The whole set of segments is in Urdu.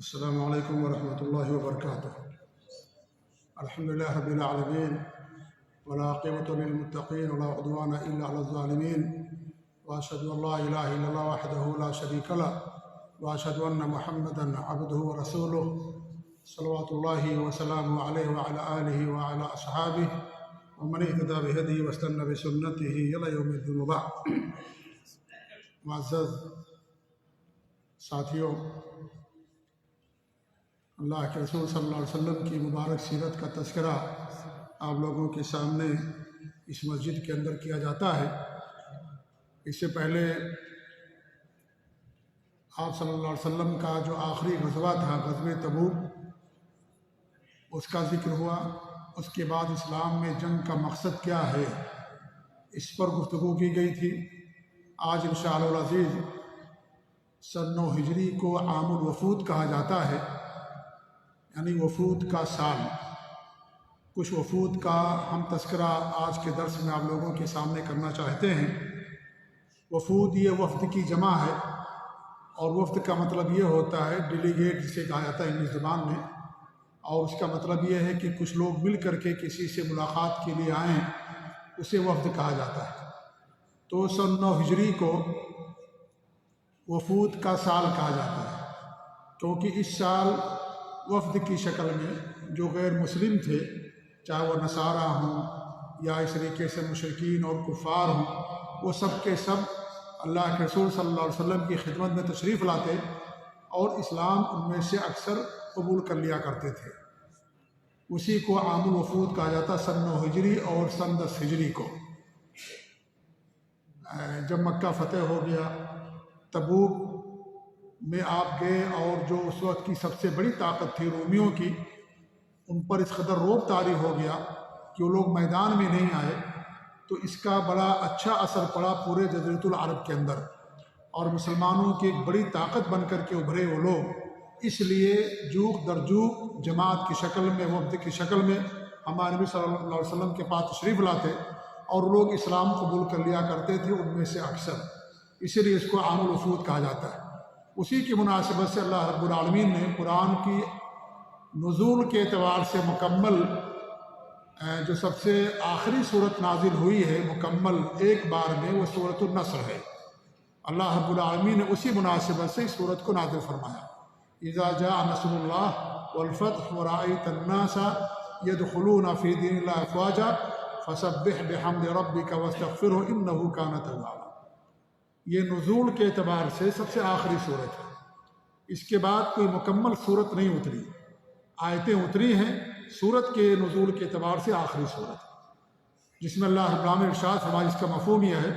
السلام علیکم ورحمۃ اللہ وبرکاتہ۔ الحمدللہ رب العالمین والعاقبۃ للمتقین ولا عدوان الا علی الظالمین، واشهد ان لا الہ الا اللہ وحدہ لا شریک لہ، واشهد ان محمدا عبدہ ورسولہ، صلوات اللہ وسلامہ علیہ وعلی آلہ وعلی اصحابہ ومن اہتدی بہدیہ واستنى بسنتہ الی یوم الدین، وبعد۔ معزز ساتھیوں، اللہ کے رسول صلی اللہ علیہ وسلم کی مبارک سیرت کا تذکرہ آپ لوگوں کے سامنے اس مسجد کے اندر کیا جاتا ہے۔ اس سے پہلے آپ صلی اللہ علیہ وسلم کا جو آخری غزوہ تھا، غزوہ تبوک، اس کا ذکر ہوا۔ اس کے بعد اسلام میں جنگ کا مقصد کیا ہے، اس پر گفتگو کی گئی تھی۔ آج انشاءاللہ العزیز سن 9 ہجری کو عام الوفود کہا جاتا ہے، یعنی وفود کا سال۔ کچھ وفود کا ہم تذکرہ آج کے درس میں آپ لوگوں کے سامنے کرنا چاہتے ہیں۔ وفود یہ وفد کی جمع ہے، اور وفد کا مطلب یہ ہوتا ہے ڈیلیگیٹ، جسے کہا جاتا ہے انگلش زبان میں، اور اس کا مطلب یہ ہے کہ کچھ لوگ مل کر کے کسی سے ملاقات کے لیے آئیں، اسے وفد کہا جاتا ہے۔ تو سن 9 ہجری کو وفود کا سال کہا جاتا ہے، کیونکہ اس سال وفد کی شکل میں جو غیر مسلم تھے، چاہے وہ نصارہ ہوں یا اس طریقے سے مشرکین اور کفار ہوں، وہ سب کے سب اللہ کے رسول صلی اللہ علیہ وسلم کی خدمت میں تشریف لاتے اور اسلام ان میں سے اکثر قبول کر لیا کرتے تھے۔ اسی کو عام الوفود کہا جاتا سن 9 ہجری اور سن 10 ہجری کو۔ جب مکہ فتح ہو گیا، تبوک میں آپ گئے، اور جو اس وقت کی سب سے بڑی طاقت تھی رومیوں کی، ان پر اس قدر رعب طاری ہو گیا کہ وہ لوگ میدان میں نہیں آئے، تو اس کا بڑا اچھا اثر پڑا پورے جزیرۃ العرب کے اندر، اور مسلمانوں کی ایک بڑی طاقت بن کر کے ابھرے وہ لوگ۔ اس لیے جوق در جوق جماعت کی شکل میں، وفد کی شکل میں ہمارے نبی صلی اللہ علیہ وسلم کے پاس تشریف لاتے، اور لوگ اسلام قبول کر لیا کرتے تھے، ان میں سے اکثر۔ اسی لیے اس کو عام الوفود کہا جاتا ہے۔ اسی کی مناسبت سے اللہ رب العالمین نے قرآن کی نزول کے اعتبار سے مکمل جو سب سے آخری صورت نازل ہوئی ہے مکمل ایک بار میں، وہ سورۃ النصر ہے۔ اللہ رب العالمین نے اسی مناسبت سے اس صورت کو نازل فرمایا۔ اذا جاء نصر اللہ والفتح ورأيت الناس يدخلون في دين الله افواجا فسبح بحمد ربك واستغفره انه كان توابا۔ یہ نزول کے اعتبار سے سب سے آخری صورت ہے۔ اس کے بعد کوئی مکمل صورت نہیں اتری، آیتیں اتری ہیں، صورت کے نزول کے اعتبار سے آخری صورت ہے، جس میں اللہ رب العالمین ارشاد فرمایا۔ اس کا مفہوم یہ ہے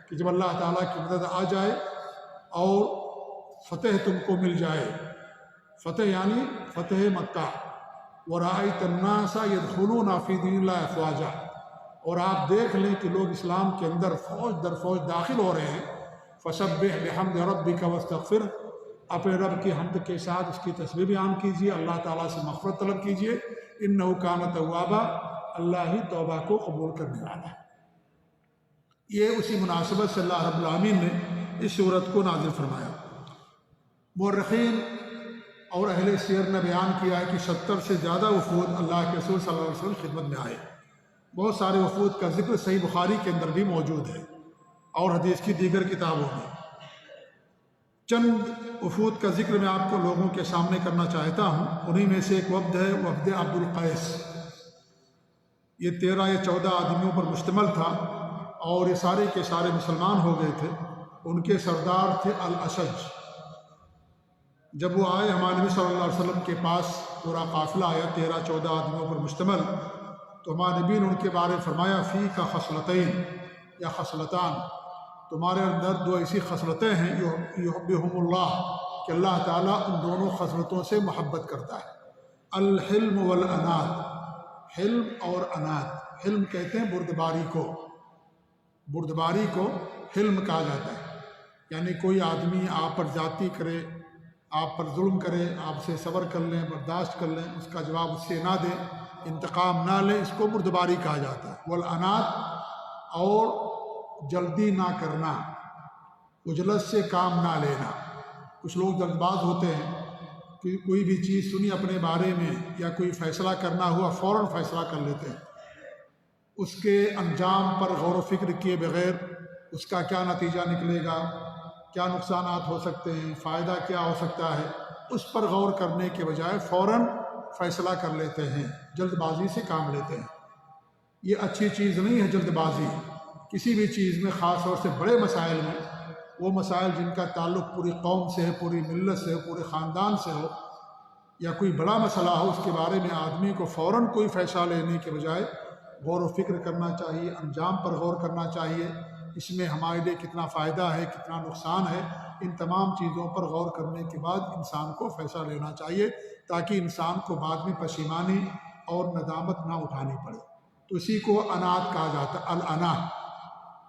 کہ جب اللہ تعالیٰ کی مدد آ جائے اور فتح تم کو مل جائے، فتح یعنی فتح مکہ، وَرَأَيْتَ النَّاسَ يَدْخُلُونَ فِي دِينِ اللَّهِ أَفْوَاجًا، اور آپ دیکھ لیں کہ لوگ اسلام کے اندر فوج در فوج داخل ہو رہے ہیں۔ فسبح بحمد ربک واستغفر، اپنے رب کی حمد کے ساتھ اس کی تسبیح بیان کیجیے، اللہ تعالیٰ سے مغفرت طلب کیجیے، انہ کان توابا، اللہ ہی توبہ کو قبول کرنے والا ہے۔ یہ اسی مناسبت سے اللہ رب العالمین نے اس صورت کو نازل فرمایا۔ مورخین اور اہل سیر نے بیان کیا ہے کہ 70 سے زیادہ وفود اللہ کے رسول صلی اللہ علیہ وسلم خدمت میں آئے۔ بہت سارے وفود کا ذکر صحیح بخاری کے اندر بھی موجود ہے اور حدیث کی دیگر کتابوں میں۔ چند وفود کا ذکر میں آپ کو لوگوں کے سامنے کرنا چاہتا ہوں۔ انہی میں سے ایک وفد ہے، وفد عبد القیس۔ یہ 13 یا 14 آدمیوں پر مشتمل تھا، اور یہ سارے کے سارے مسلمان ہو گئے تھے۔ ان کے سردار تھے الاشج۔ جب وہ آئے ہمارے نبی صلی اللہ علیہ وسلم کے پاس، پورا قافلہ آیا 13-14 آدمیوں پر مشتمل، تو ہمارے نبی نے ان کے بارے میں فرمایا فیک خصلتین یا خصلتان، تمہارے اندر 2 ایسی خصلتیں ہیں یحبہم اللہ، کہ اللہ تعالیٰ ان دونوں خصلتوں سے محبت کرتا ہے۔ الحلم والانات، حلم اور انات۔ حلم کہتے ہیں بردباری کو، بردباری کو حلم کہا جاتا ہے، یعنی کوئی آدمی آپ پر زیادتی کرے، آپ پر ظلم کرے، آپ سے صبر کر لیں، برداشت کر لیں، اس کا جواب اس سے نہ دیں، انتقام نہ لیں، اس کو بردباری کہا جاتا ہے۔ والانات، اور جلدی نہ کرنا، عجلت سے کام نہ لینا۔ کچھ لوگ جلد باز ہوتے ہیں، کہ کوئی بھی چیز سنی اپنے بارے میں یا کوئی فیصلہ کرنا ہوا فوراً فیصلہ کر لیتے ہیں، اس کے انجام پر غور و فکر کیے بغیر اس کا کیا نتیجہ نکلے گا، کیا نقصانات ہو سکتے ہیں، فائدہ کیا ہو سکتا ہے، اس پر غور کرنے کے بجائے فوراً فیصلہ کر لیتے ہیں، جلد بازی سے کام لیتے ہیں۔ یہ اچھی چیز نہیں ہے جلد بازی کسی بھی چیز میں، خاص طور سے بڑے مسائل میں، وہ مسائل جن کا تعلق پوری قوم سے ہے، پوری ملت سے ہو، پورے خاندان سے ہو، یا کوئی بڑا مسئلہ ہو، اس کے بارے میں آدمی کو فوراً کوئی فیصلہ لینے کے بجائے غور و فکر کرنا چاہیے، انجام پر غور کرنا چاہیے، اس میں ہمارے لیے کتنا فائدہ ہے، کتنا نقصان ہے، ان تمام چیزوں پر غور کرنے کے بعد انسان کو فیصلہ لینا چاہیے، تاکہ انسان کو بعد میں پشیمانی اور ندامت نہ اٹھانی پڑے۔ تو اسی کو انات کہا جاتا ہے، الانا،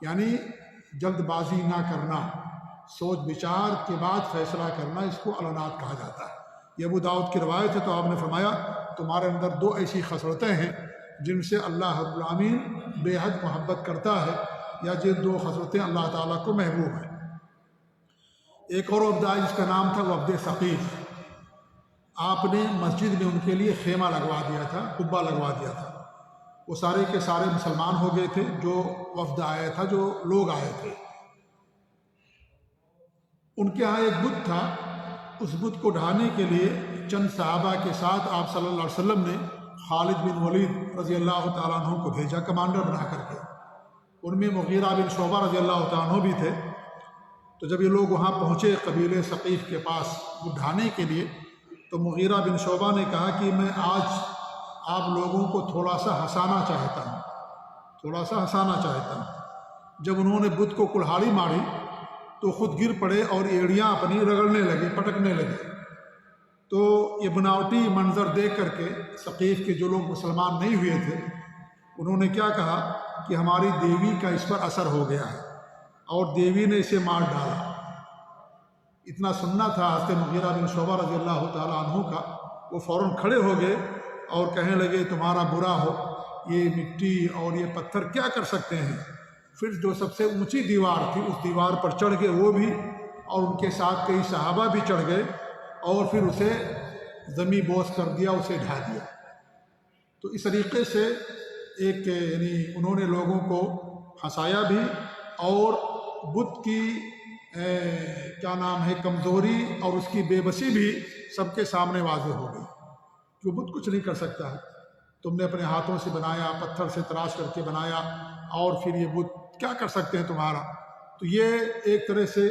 یعنی جلد بازی نہ کرنا، سوچ بچار کے بعد فیصلہ کرنا، اس کو الانات کہا جاتا ہے۔ یہ ابو داؤد کی روایت ہے، تو آپ نے فرمایا تمہارے اندر دو ایسی خصلتیں ہیں جن سے اللہ رب العالمین بے حد محبت کرتا ہے، یا جن دو خصلتیں اللہ تعالیٰ کو محبوب ہیں۔ ایک اور عبد آئی جس کا نام تھا وہ عبد ثقیف، آپ نے مسجد میں ان کے لیے خیمہ لگوا دیا تھا، قبہ لگوا دیا تھا۔ وہ سارے کے سارے مسلمان ہو گئے تھے، جو وفد آیا تھا، جو لوگ آئے تھے۔ ان کے ہاں ایک بت تھا، اس بت کو ڈھانے کے لیے چند صحابہ کے ساتھ آپ صلی اللہ علیہ وسلم نے خالد بن ولید رضی اللہ تعالیٰ عنہ کو بھیجا کمانڈر بنا کر کے۔ ان میں مغیرہ بن شعبہ رضی اللہ تعالیٰ عنہ بھی تھے۔ تو جب یہ لوگ وہاں پہنچے قبیلے ثقیف کے پاس وہ ڈھانے کے لیے، تو مغیرہ بن شعبہ نے کہا کہ میں آج آپ لوگوں کو تھوڑا سا ہنسانا چاہتا ہوں۔ جب انہوں نے بت کو کلہاڑی ماری تو خود گر پڑے اور ایڑیاں اپنی رگڑنے لگے، پٹکنے لگے۔ تو یہ بناوٹی منظر دیکھ کر کے ثقیف کے جو لوگ مسلمان نہیں ہوئے تھے، انہوں نے کیا کہا کہ ہماری دیوی کا اس پر اثر ہو گیا ہے اور دیوی نے اسے مار ڈالا۔ اتنا سننا تھا حضرت مغیرہ بن شعبہ رضی اللہ تعالیٰ عنہ کا، وہ فوراً کھڑے ہو گئے اور کہنے لگے تمہارا برا ہو، یہ مٹی اور یہ پتھر کیا کر سکتے ہیں۔ پھر جو سب سے اونچی دیوار تھی اس دیوار پر چڑھ گئے وہ بھی، اور ان کے ساتھ کئی صحابہ بھی چڑھ گئے، اور پھر اسے زمیں بوس کر دیا، اسے ڈھا دیا۔ تو اس طریقے سے ایک یعنی انہوں نے لوگوں کو ہنسایا بھی، اور بت کی کیا نام ہے کمزوری اور اس کی بے بسی بھی سب کے سامنے واضح ہو گئی۔ جو بت کچھ نہیں کر سکتا ہے، تم نے اپنے ہاتھوں سے بنایا، پتھر سے تراش کر کے بنایا، اور پھر یہ بت کیا کر سکتے ہیں تمہارا۔ تو یہ ایک طرح سے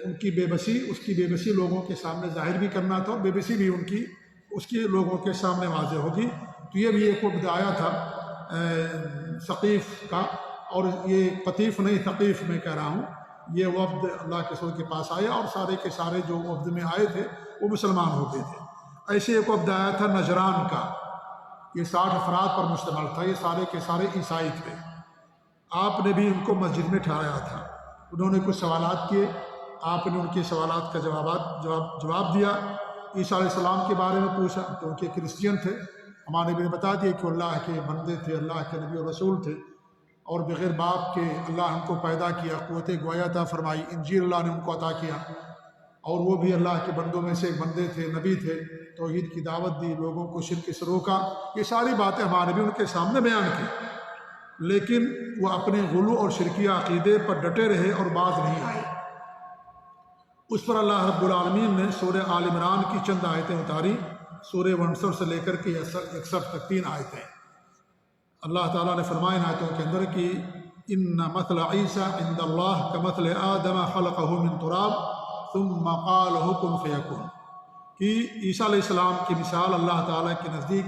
ان کی بے بسی، اس کی بے بسی لوگوں کے سامنے ظاہر بھی کرنا تھا، اور بے بسی بھی اس کی لوگوں کے سامنے واضح ہوگی۔ تو یہ بھی ایک وفد آیا تھا ثقیف کا، اور یہ قطیف نہیں ثقیف میں کہہ رہا ہوں، یہ وفد اللہ کے رسول کے پاس آیا، اور سارے کے سارے جو وفد میں آئے تھے وہ مسلمان ہو گئے تھے۔ ایسے ایک وفد آیا تھا نجران کا، یہ 60 افراد پر مشتمل تھا، یہ سارے کے سارے عیسائی تھے۔ آپ نے بھی ان کو مسجد میں ٹھہرایا تھا۔ انہوں نے کچھ سوالات کیے، آپ نے ان کے سوالات کا جواب دیا۔ عیسیٰ علیہ السلام کے بارے میں پوچھا، کیونکہ کرسچین تھے۔ ہمارے نبی نے بتا دیا کہ اللہ کے بندے تھے، اللہ کے نبی اور رسول تھے، اور بغیر باپ کے اللہ ہم کو پیدا کیا، قوت گویا عطا فرمائی، انجیل اللہ نے ان کو عطا کیا، اور وہ بھی اللہ کے بندوں میں سے ایک بندے تھے، نبی تھے، توحید کی دعوت دی، لوگوں کو شرک سے روکا۔ یہ ساری باتیں ہمارے بھی ان کے سامنے بیان کی، لیکن وہ اپنے غلو اور شرکیہ عقیدے پر ڈٹے رہے اور باز نہیں آئے۔ اس پر اللہ رب العالمین نے سورہ آل عمران کی چند آیتیں اتاری، سورہ 69 سے لے کر کے 61 تک 3 آیتیں۔ اللہ تعالیٰ نے فرمایا ان آیتوں کے اندر کہ ان مثل عیسیٰ عند اللہ کمثل آدم خلقہ من تراب ثم قال له کن فیکن، کہ عیسیٰ علیہ السلام کی مثال اللہ تعالیٰ کے نزدیک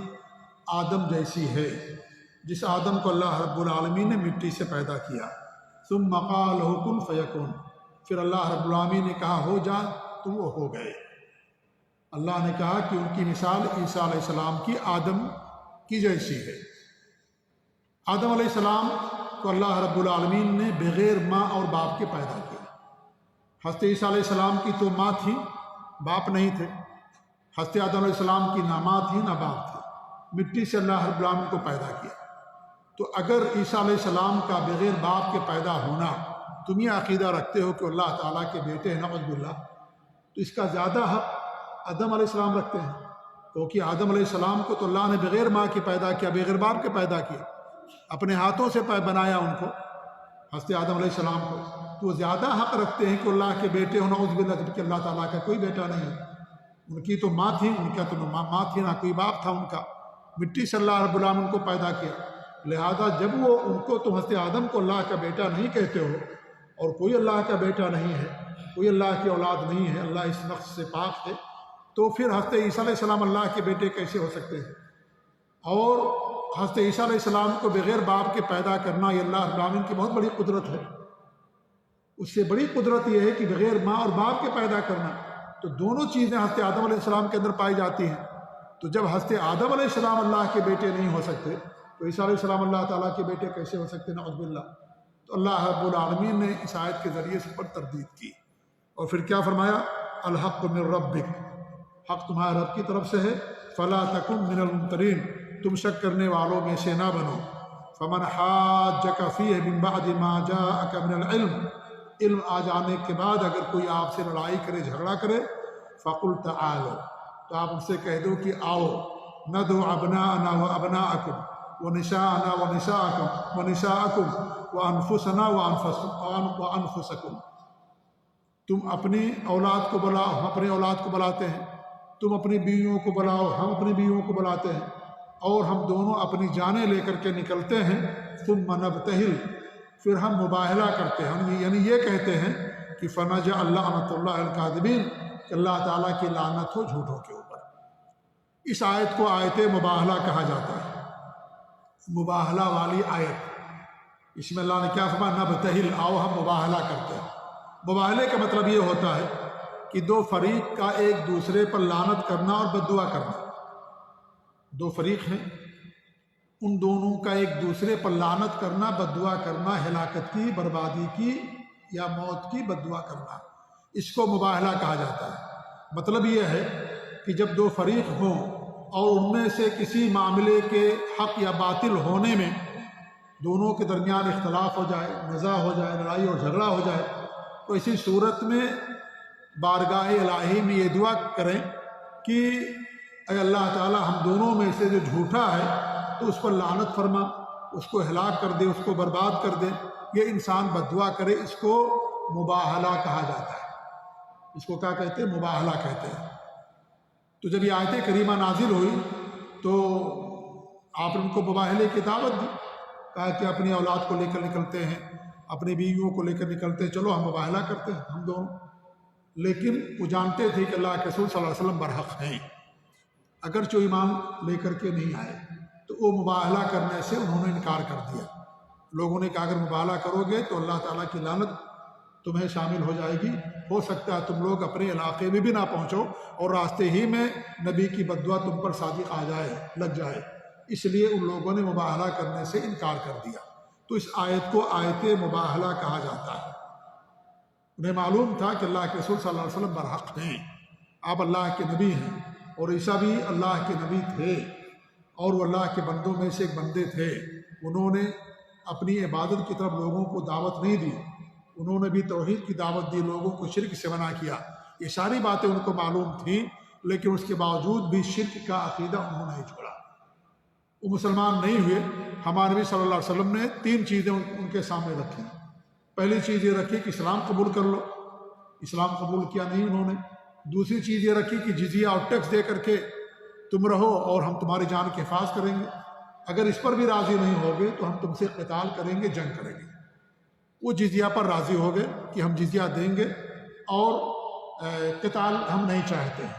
آدم جیسی ہے، جس آدم کو اللہ رب العالمین نے مٹی سے پیدا کیا۔ ثم قال له کن فیکن، پھر اللہ رب العالمین نے کہا ہو جا، تو وہ ہو گئے۔ اللہ نے کہا کہ ان کی مثال عیسیٰ علیہ السلام کی آدم کی جیسی ہے۔ آدم علیہ السلام کو اللہ رب العالمین نے بغیر ماں اور باپ کے پیدا کیا۔ حضرت عیسیٰ علیہ السلام کی تو ماں تھی، باپ نہیں تھے۔ حضرت آدم علیہ السلام کی نہ ماں تھی نہ باپ تھے، مٹی سے اللہ رب العالمین کو پیدا کیا۔ تو اگر عیسیٰ علیہ السلام کا بغیر باپ کے پیدا ہونا، تم یہ عقیدہ رکھتے ہو کہ اللہ تعالیٰ کے بیٹے ہیں نعوذ باللہ، تو اس کا زیادہ حق آدم علیہ السلام رکھتے ہیں، کیونکہ آدم علیہ السلام کو تو اللہ نے بغیر ماں کے پیدا کیا، بغیر باپ کے پیدا کیا، اپنے ہاتھوں سے بنایا ان کو، حضرت آدم علیہ السلام کو، تو وہ زیادہ حق رکھتے ہیں کہ اللہ کے بیٹے ہونا، نعوذ باللہ، جبکہ اللہ تعالیٰ کا کوئی بیٹا نہیں ہے۔ ان کی تو ماں تھی، ان کا تو ماں تھی، نہ کوئی باپ تھا ان کا، مٹی سے اللہ رب العالمین ان کو پیدا کیا۔ لہذا جب وہ ان کو تم حضرت آدم کو اللہ کا بیٹا نہیں کہتے ہو، اور کوئی اللہ کا بیٹا نہیں ہے، کوئی اللہ کی اولاد نہیں ہے، اللہ اس نقص سے پاک ہے، تو پھر حضرت عیسیٰ علیہ السلام اللہ کے بیٹے کیسے ہو سکتے ہیں؟ اور حضرت عیسیٰ علیہ السلام کو بغیر باپ کے پیدا کرنا یہ اللہ رب العالمین کی بہت بڑی قدرت ہے۔ اس سے بڑی قدرت یہ ہے کہ بغیر ماں اور باپ کے پیدا کرنا، تو دونوں چیزیں حضرت آدم علیہ السلام کے اندر پائی جاتی ہیں۔ تو جب حضرت آدم علیہ السلام اللہ کے بیٹے نہیں ہو سکتے، تو عیسیٰ علیہ السلام اللہ تعالیٰ کے بیٹے کیسے ہو سکتے؟ نعوذ باللہ۔ تو اللہ رب العالمین نے اس آیت کے ذریعے سے پر تردید کی، اور پھر کیا فرمایا؟ الحق من ربک، حق تمہارے رب کی طرف سے ہے، فلا تکن من الممترین، تم شک کرنے والوں میں سے نہ بنو۔ فمن حاجک فیہ من بعد ما جاءک من العلم، علم آ جانے کے بعد اگر کوئی آپ سے لڑائی کرے، جھگڑا کرے، فقل تعالوا، تو آپ ان سے کہہ دو کہ آؤ، ندعو ابناءنا وابناءکم ونساءنا ونساءکم وانفسنا وانفسکم، تم اپنی اولاد کو بلاؤ، ہم اپنی اولاد کو بلاتے ہیں، تم اپنی بیویوں کو بلاؤ، ہم اپنی بیویوں کو بلاتے ہیں، اور ہم دونوں اپنی جانیں لے کر کے نکلتے ہیں، ثم نبتہل، پھر ہم مباہلہ کرتے ہیں، یعنی یہ کہتے ہیں کہ فنجعل لعنۃ اللہ الکاذبین، کہ اللہ تعالیٰ کی لعنت ہو جھوٹوں کے اوپر۔ اس آیت کو آیت مباہلہ کہا جاتا ہے، مباہلہ والی آیت۔ اس میں اللہ نے کیا فرمایا؟ نبتہل، آؤ ہم مباہلہ کرتے ہیں۔ مباہلے کا مطلب یہ ہوتا ہے کہ دو فریق کا ایک دوسرے پر لعنت کرنا اور بد دعا کرنا۔ دو فریق ہیں، ان دونوں کا ایک دوسرے پر لعنت کرنا، بد دعا کرنا، ہلاکت کی، بربادی کی یا موت کی بد دعا کرنا، اس کو مباہلہ کہا جاتا ہے۔ مطلب یہ ہے کہ جب دو فریق ہوں اور ان میں سے کسی معاملے کے حق یا باطل ہونے میں دونوں کے درمیان اختلاف ہو جائے، نزاع ہو جائے، لڑائی اور جھگڑا ہو جائے، تو اسی صورت میں بارگاہ الہی میں یہ دعا کریں کہ اے اللہ تعالیٰ، ہم دونوں میں سے جو جھوٹا ہے تو اس پر لعنت فرما، اس کو ہلاک کر دے، اس کو برباد کر دے۔ یہ انسان بد دعا کرے، اس کو مباہلہ کہا جاتا ہے۔ اس کو کیا کہتے ہیں؟ مباہلہ کہتے ہیں۔ تو جب یہ آیت کریمہ نازل ہوئی تو آپ نے ان کو مباہلے کی دعوت دی، کہا کہ اپنی اولاد کو لے کر نکلتے ہیں، اپنی بیویوں کو لے کر نکلتے ہیں، چلو ہم مباہلہ کرتے ہیں ہم دونوں۔ لیکن وہ جانتے تھے کہ اللہ کے رسول صلی اللہ علیہ وسلم برحق ہیں، اگرچہ ایمان لے کر کے نہیں آئے، تو وہ مباہلہ کرنے سے انہوں نے انکار کر دیا۔ لوگوں نے کہا اگر مباہلہ کرو گے تو اللہ تعالیٰ کی لعنت تمہیں شامل ہو جائے گی، ہو سکتا ہے تم لوگ اپنے علاقے میں بھی نہ پہنچو اور راستے ہی میں نبی کی بد دعا تم پر صادق آ جائے، لگ جائے۔ اس لیے ان لوگوں نے مباہلہ کرنے سے انکار کر دیا۔ تو اس آیت کو آیت مباہلہ کہا جاتا ہے۔ انہیں معلوم تھا کہ اللہ کے رسول صلی اللہ علیہ وسلم برحق ہیں، آپ اللہ کے نبی ہیں، اور عیسیٰ بھی اللہ کے نبی تھے، اور وہ اللہ کے بندوں میں سے ایک بندے تھے۔ انہوں نے اپنی عبادت کی طرف لوگوں کو دعوت نہیں دی، انہوں نے بھی توحید کی دعوت دی، لوگوں کو شرک سے منع کیا۔ یہ ساری باتیں ان کو معلوم تھیں، لیکن اس کے باوجود بھی شرک کا عقیدہ انہوں نے نہیں چھوڑا، وہ مسلمان نہیں ہوئے۔ ہمارے نبی صلی اللہ علیہ وسلم نے 3 چیزیں ان کے سامنے رکھی۔ پہلی چیز یہ رکھی کہ اسلام قبول کر لو، اسلام قبول کیا نہیں انہوں نے۔ دوسری چیز یہ رکھی کہ جزیہ اور ٹیکس دے کر کے تم رہو اور ہم تمہاری جان کی حفاظت کریں گے، اگر اس پر بھی راضی نہیں ہوگے تو ہم تم سے قتال کریں گے، جنگ کریں گے۔ وہ جزیہ پر راضی ہو گئے کہ ہم جزیہ دیں گے اور قتال ہم نہیں چاہتے ہیں،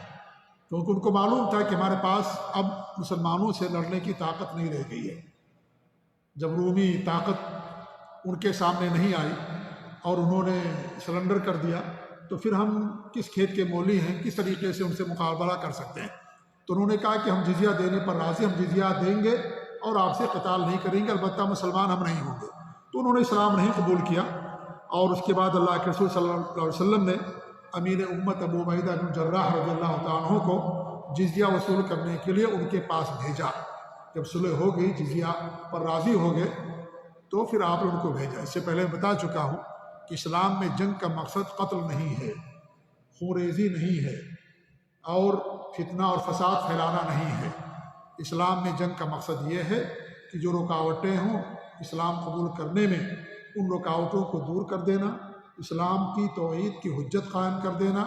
کیونکہ ان کو معلوم تھا کہ ہمارے پاس اب مسلمانوں سے لڑنے کی طاقت نہیں رہ گئی ہے۔ جب رومی طاقت ان کے سامنے نہیں آئی اور انہوں نے سرنڈر کر دیا، تو پھر ہم کس کھیت کے مولی ہیں، کس طریقے سے ان سے مقابلہ کر سکتے ہیں؟ تو انہوں نے کہا کہ ہم جزیہ دینے پر راضی، ہم جزیہ دیں گے اور آپ سے قتال نہیں کریں گے، البتہ مسلمان ہم نہیں ہوں گے۔ تو انہوں نے اسلام نہیں قبول کیا، اور اس کے بعد اللہ کے رسول صلی اللہ علیہ وسلم نے امین امت ابو عبیدہ بن جراح رضی اللہ تعالیٰ عنہ کو جزیہ وصول کرنے کے لیے ان کے پاس بھیجا۔ جب صلح ہو گئی، جزیہ پر راضی ہو گئے، تو پھر آپ نے ان کو بھیجا۔ اس سے پہلے بتا چکا ہوں کہ اسلام میں جنگ کا مقصد قتل نہیں ہے، خونریزی نہیں ہے، اور فتنہ اور فساد پھیلانا نہیں ہے۔ اسلام میں جنگ کا مقصد یہ ہے کہ جو رکاوٹیں ہوں اسلام قبول کرنے میں، ان رکاوٹوں کو دور کر دینا، اسلام کی توحید کی حجت قائم کر دینا،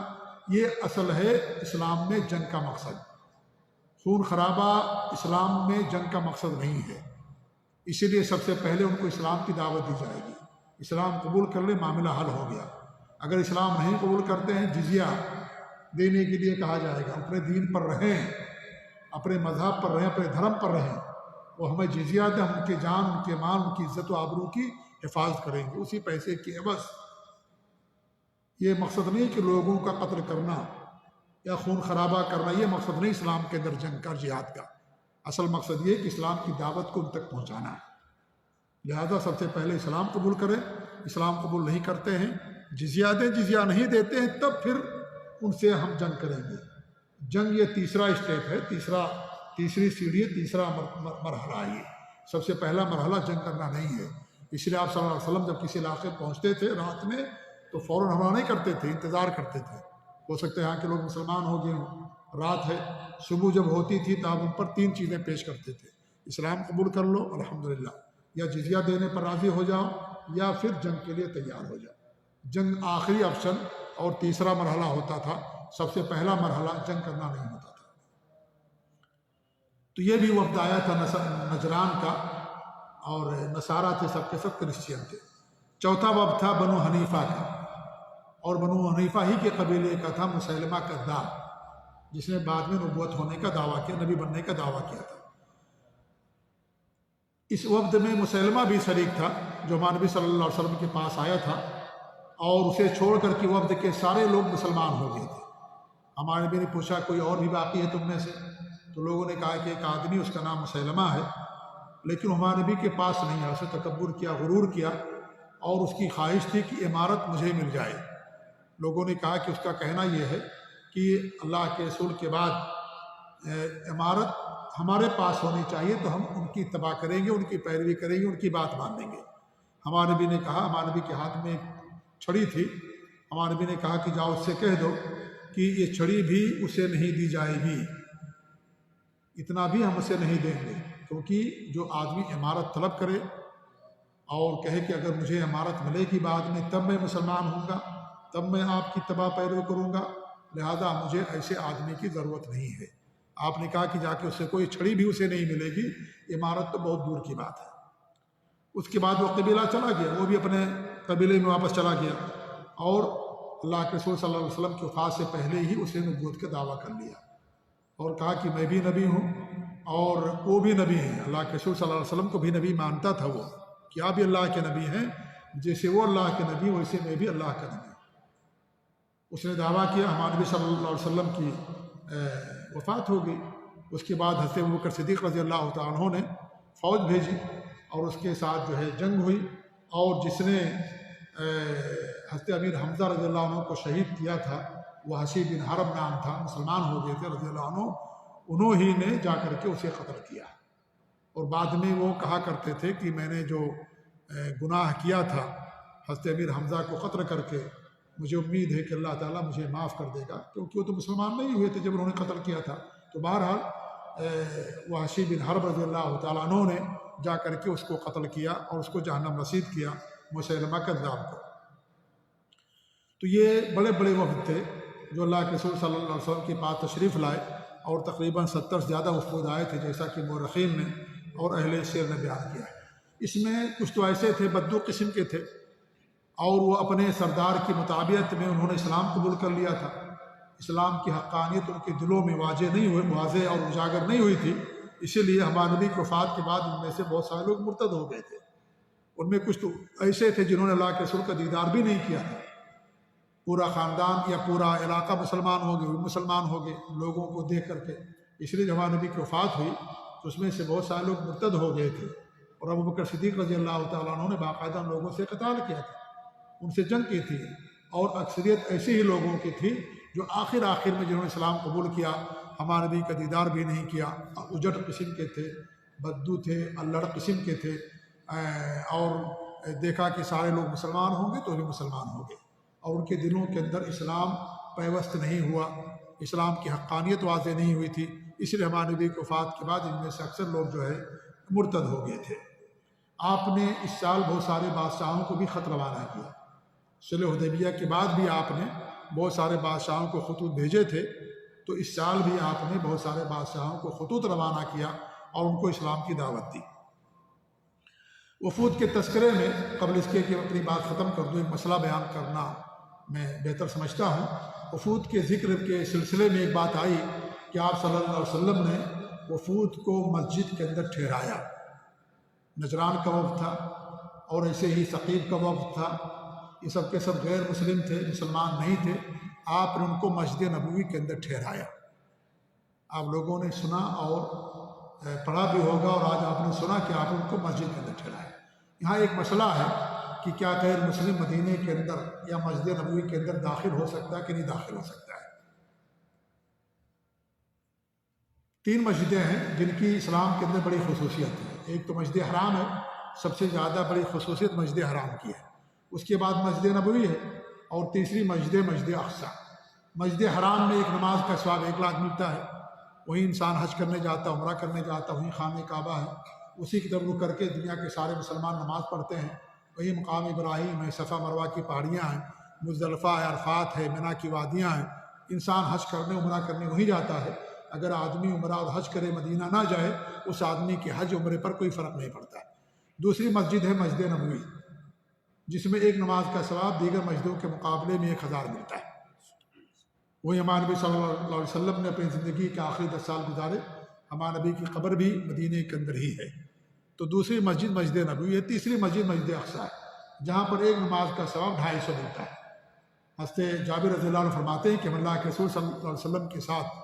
یہ اصل ہے اسلام میں جنگ کا مقصد۔ خون خرابہ اسلام میں جنگ کا مقصد نہیں ہے، اسی لیے سب سے پہلے ان کو اسلام کی دعوت دی جائے گی۔ اسلام قبول کر لے، معاملہ حل ہو گیا۔ اگر اسلام نہیں قبول کرتے ہیں، جزیہ دینے کے لیے کہا جائے گا، اپنے دین پر رہیں، اپنے مذہب پر رہیں، اپنے دھرم پر رہیں، وہ ہمیں جزیہ دیں، ہم ان کے جان، ان کے مال، ان کی عزت و آبرو کی حفاظت کریں گے اسی پیسے کی عوض۔ یہ مقصد نہیں کہ لوگوں کا قتل کرنا یا خون خرابہ کرنا، یہ مقصد نہیں اسلام کے اندر جنگ کا، جہاد کا۔ اصل مقصد یہ کہ اسلام کی دعوت کو ان تک پہنچانا ہے۔ لہذا سب سے پہلے اسلام قبول کریں۔ اسلام قبول نہیں کرتے ہیں، جزیہ دیں، جزیہ نہیں دیتے ہیں، تب پھر ان سے ہم جنگ کریں گے۔ جنگ یہ تیسرا اسٹیپ ہے، تیسری سیڑھی ہے، تیسرا مرحلہ ہے۔ یہ سب سے پہلا مرحلہ جنگ کرنا نہیں ہے۔ اس لیے آپ صلی اللہ علیہ وسلم جب کسی علاقے پہنچتے تھے رات میں تو فوراً حملہ نہیں کرتے تھے، انتظار کرتے تھے۔ ہو سکتا ہے یہاں کے لوگ مسلمان ہو گئے ہوں، رات ہے، صبح جب ہوتی تھی تو آپ ان پر 3 چیزیں پیش کرتے تھے: اسلام قبول کر لو الحمدللہ، یا جزیہ دینے پر راضی ہو جاؤ، یا پھر جنگ کے لیے تیار ہو جاؤ۔ جنگ آخری آپشن اور تیسرا مرحلہ ہوتا تھا، سب سے پہلا مرحلہ جنگ کرنا نہیں ہوتا تھا۔ تو یہ بھی وفد آیا تھا نجران کا، اور نصارہ تھے، سب کے سب کرسچین تھے۔ چوتھا وفد تھا بنو حنیفہ کا، اور بنو حنیفہ ہی کے قبیلے کا تھا مسیلمہ کذاب، جس نے بعد میں نبوت ہونے کا دعویٰ کیا، نبی بننے کا دعویٰ کیا تھا۔ اس وفد میں مسیلمہ بھی شریک تھا، جو ہمارے نبی صلی اللہ علیہ وسلم کے پاس آیا تھا، اور اسے چھوڑ کر کے وفد کے سارے لوگ مسلمان ہو گئے تھے۔ ہمارے نبی نے پوچھا کوئی اور بھی باقی ہے تم میں سے؟ تو لوگوں نے کہا کہ ایک آدمی، اس کا نام مسیلمہ ہے، لیکن ہمارے نبی کے پاس نہیں ہے۔ اسے تکبر کیا، غرور کیا، اور اس کی خواہش تھی کہ امارت مجھے مل جائے۔ لوگوں نے کہا کہ اس کا کہنا یہ ہے کہ اللہ کے رسول کے بعد امارت ہمارے پاس ہونی چاہیے، تو ہم ان کی اتباع کریں گے، ان کی پیروی کریں گے، ان کی بات مان لیں گے۔ ہمارے نبی نے کہا، ہمارے نبی کے ہاتھ میں ایک چھڑی تھی، ہمارے نبی نے کہا کہ جاؤ اس سے کہہ دو کہ یہ چھڑی بھی اسے نہیں دی جائے گی، اتنا بھی ہم اسے نہیں دیں گے، کیونکہ جو آدمی امارت طلب کرے اور کہے کہ اگر مجھے امارت ملے گی بعد میں تب میں مسلمان ہوں گا، تب میں آپ کی اتباع پیروی کروں گا، لہذا مجھے ایسے آدمی کی ضرورت نہیں ہے۔ آپ نے کہا کہ جا کے اس سے کوئی چھڑی بھی اسے نہیں ملے گی، امارت تو بہت دور کی بات ہے۔ اس کے بعد وہ قبیلہ چلا گیا، وہ بھی اپنے قبیلے میں واپس چلا گیا، اور اللہ کے رسول صلی اللہ علیہ وسلم کی وفات سے پہلے ہی اسے نبوت کا دعویٰ کر لیا، اور کہا کہ میں بھی نبی ہوں اور وہ بھی نبی ہیں۔ اللہ کے رسول صلی اللہ علیہ وسلم کو بھی نبی مانتا تھا وہ، کہ آپ بھی اللہ کے نبی ہیں، جیسے وہ اللہ کے نبی ویسے میں بھی اللہ کا نبی۔ اس نے دعویٰ کیا، ہمارے نبی صلی اللہ علیہ وسلم کی وفات ہو گئی۔ اس کے بعد حضرت ابوبکر صدیق رضی اللہ تعالیٰ عنہ نے فوج بھیجی، اور اس کے ساتھ جو ہے جنگ ہوئی، اور جس نے حضرت امیر حمزہ رضی اللہ عنہ کو شہید کیا تھا، وہ وحشی بن حرب نام تھا، مسلمان ہو گئے تھے رضی اللہ عنہ، انہوں ہی نے جا کر کے اسے قتل کیا۔ اور بعد میں وہ کہا کرتے تھے کہ میں نے جو گناہ کیا تھا حضرت امیر حمزہ کو قتل کر کے، مجھے امید ہے کہ اللہ تعالیٰ مجھے معاف کر دے گا، کیونکہ وہ تو مسلمان نہیں ہوئے تھے جب انہوں نے قتل کیا تھا۔ تو بہرحال وحشی بن حرب رضی اللہ تعالیٰ عنہ نے جا کر کے اس کو قتل کیا اور اس کو جہنم رسید کیا، مسیلمہ کذاب کو۔ تو یہ بڑے بڑے وفد تھے جو اللہ کے رسول صلی اللہ علیہ وسلم کے پاس تشریف لائے، اور تقریباً 70 سے زیادہ وفود آئے تھے، جیسا کہ مورخین نے اور اہل سیر نے بیان کیا ہے۔ اس میں کچھ تو ایسے تھے بدو قسم کے تھے، اور وہ اپنے سردار کی مطابعت میں انہوں نے اسلام قبول کر لیا تھا۔ اسلام کی حقانیت ان کے دلوں میں واضح اور اجاگر نہیں ہوئی تھی، اسی لیے ہمارے نبی کی وفات کے بعد ان میں سے بہت سارے لوگ مرتد ہو گئے تھے۔ ان میں کچھ تو ایسے تھے جنہوں نے اللہ کے رسول کا دیدار بھی نہیں کیا تھا۔ پورا خاندان یا پورا علاقہ مسلمان ہو گئے، وہ مسلمان ہو گئے لوگوں کو دیکھ کر کے، اس لیے جب ہمارے نبی کی وفات ہوئی تو اس میں سے بہت سارے لوگ مرتد ہو گئے تھے، اور ابوبکر صدیق رضی اللہ تعالیٰ عنہ نے باقاعدہ ان لوگوں سے قتال کیا تھا، ان سے جنگ کی تھی، اور اکثریت ایسے ہی لوگوں کی تھی جو آخر میں جنہوں نے اسلام قبول کیا، ہمارے نبی کا دیدار بھی نہیں کیا، اجٹ قسم کے تھے، بدو تھے، اللڑ قسم کے تھے، اور دیکھا کہ سارے لوگ مسلمان ہوں گے تو بھی مسلمان ہو گئے، اور ان کے دلوں کے اندر اسلام پیوست نہیں ہوا، اسلام کی حقانیت واضح نہیں ہوئی تھی، اس لیے ہمارے نبی کی وفات کے بعد ان میں سے اکثر لوگ جو ہے مرتد ہو گئے تھے۔ آپ نے اس سال بہت سارے بادشاہوں کو بھی خط روانہ کیا۔ صلح حدیبیہ کے بعد بھی آپ نے بہت سارے بادشاہوں کو خطوط بھیجے تھے، تو اس سال بھی آپ نے بہت سارے بادشاہوں کو خطوط روانہ کیا اور ان کو اسلام کی دعوت دی۔ وفود کے تذکرے میں قبل اس کے کہ اپنی بات ختم کر دوں، ایک مسئلہ بیان کرنا میں بہتر سمجھتا ہوں۔ وفود کے ذکر کے سلسلے میں ایک بات آئی کہ آپ صلی اللہ علیہ وسلم نے وفود کو مسجد کے اندر ٹھہرایا۔ نجران کا وفد تھا اور ایسے ہی ثقیف کا وفد تھا، یہ سب کے سب غیر مسلم تھے، مسلمان نہیں تھے۔ آپ نے ان کو مسجد نبوی کے اندر ٹھہرایا۔ آپ لوگوں نے سنا اور پڑھا بھی ہوگا، اور آج آپ نے سنا کہ آپ ان کو مسجد کے اندر ٹھہرایا۔ یہاں ایک مسئلہ ہے کہ کیا غیر مسلم مدینے کے اندر یا مسجد نبوی کے اندر داخل ہو سکتا ہے کہ نہیں داخل ہو سکتا ہے۔ 3 مسجدیں ہیں جن کی اسلام کے اندر بڑی خصوصیت ہے۔ ایک تو مسجد حرام ہے، سب سے زیادہ بڑی خصوصیت مسجد حرام کی ہے۔ اس کے بعد مسجد نبوی ہے، اور تیسری مسجد اقصیٰ۔ مسجد حرام میں ایک نماز کا ثواب 1 لاکھ ملتا ہے، وہیں انسان حج کرنے جاتا، عمرہ کرنے جاتا، وہیں خانہ کعبہ ہے، اسی کی طرف رخ کر کے دنیا کے سارے مسلمان نماز پڑھتے ہیں۔ وہی مقام ابراہیم ہے، صفا مروہ کی پہاڑیاں ہیں، مزدلفہ ہے، عرفات ہے، منی کی وادیاں ہیں۔ انسان حج کرنے، عمرہ کرنے وہیں جاتا ہے۔ اگر آدمی عمرہ اور حج کرے مدینہ نہ جائے، اس آدمی کے حج عمرے پر کوئی فرق نہیں پڑتا ہے۔ دوسری مسجد ہے مسجد نبوی، جس میں ایک نماز کا ثواب دیگر مسجدوں کے مقابلے میں 1000 ملتا ہے۔ وہی ہمارے نبی صلی اللہ علیہ وسلم نے اپنی زندگی کے آخری 10 سال گزارے، ہمارے نبی کی قبر بھی مدینہ کے اندر ہی ہے۔ تو دوسری مسجد مسجد نبوی ہے۔ تیسری مسجد مسجد اقصیٰ ہے، جہاں پر ایک نماز کا ثواب 250 ملتا ہے۔ حضرت جابر رضی اللہ عنہ فرماتے ہیں کہ ہم اللہ کے رسول صلی اللہ علیہ وسلم کے ساتھ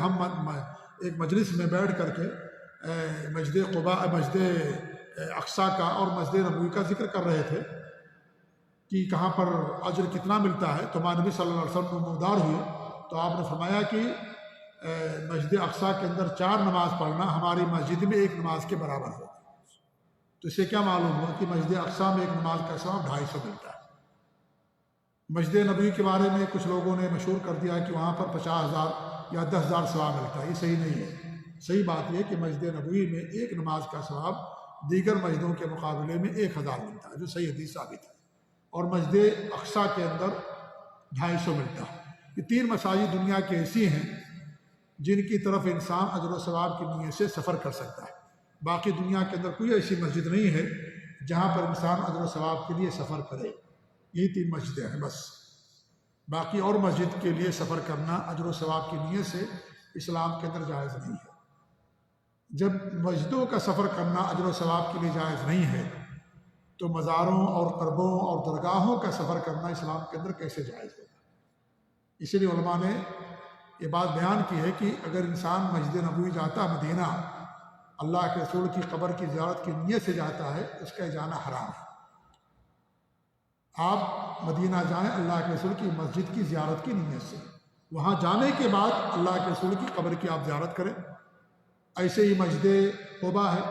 ہم ایک مجلس میں بیٹھ کر کے مسجد قباء، مسجد اقصیٰ کا اور مسجد نبوی کا ذکر کر رہے تھے کہ کہاں پر اجر کتنا ملتا ہے۔ تو ہمارے نبی صلی اللہ علیہ وسلم نمودار ہوئے تو آپ نے فرمایا کہ مسجد اقصیٰ کے اندر 4 نماز پڑھنا ہماری مسجد میں 1 نماز کے برابر ہوگا۔ تو اسے کیا معلوم ہوا کہ مسجد اقصیٰ میں 1 نماز کا ثواب 250 ملتا ہے۔ مسجد نبوی کے بارے میں کچھ لوگوں نے مشہور کر دیا کہ وہاں پر 50,000 یا 10,000 ثواب ملتا ہے۔ یہ صحیح نہیں ہے۔ صحیح بات یہ کہ مسجد نبوی میں 1 نماز کا ثواب دیگر مسجدوں کے مقابلے میں 1000 ملتا ہے، جو صحیح حدیث ثابت ہے، اور مسجد اقصیٰ کے اندر 250 ملتا ہے۔ یہ 3 مساجد دنیا کی ایسی ہیں جن کی طرف انسان اجر و ثواب کی نیت سے سفر کر سکتا ہے۔ باقی دنیا کے اندر کوئی ایسی مسجد نہیں ہے جہاں پر انسان اجر و ثواب کے لیے سفر کرے۔ یہی 3 مسجدیں ہیں بس۔ باقی اور مسجد کے لیے سفر کرنا اجر و ثواب کی نیت سے اسلام کے اندر جائز نہیں ہے۔ جب مسجدوں کا سفر کرنا اجر و ثواب کے لیے جائز نہیں ہے، تو مزاروں اور قبروں اور درگاہوں کا سفر کرنا اسلام کے اندر کیسے جائز ہوگا؟ اسی لیے علماء نے یہ بات بیان کی ہے کہ اگر انسان مسجد نبوی جاتا مدینہ، اللہ کے رسول کی قبر کی زیارت کی نیت سے جاتا ہے، اس کا جانا حرام ہے۔ آپ مدینہ جائیں اللہ کے رسول کی مسجد کی زیارت کی نیت سے، وہاں جانے کے بعد اللہ کے رسول کی قبر کی آپ زیارت کریں۔ ایسے ہی مسجد قباء ہے،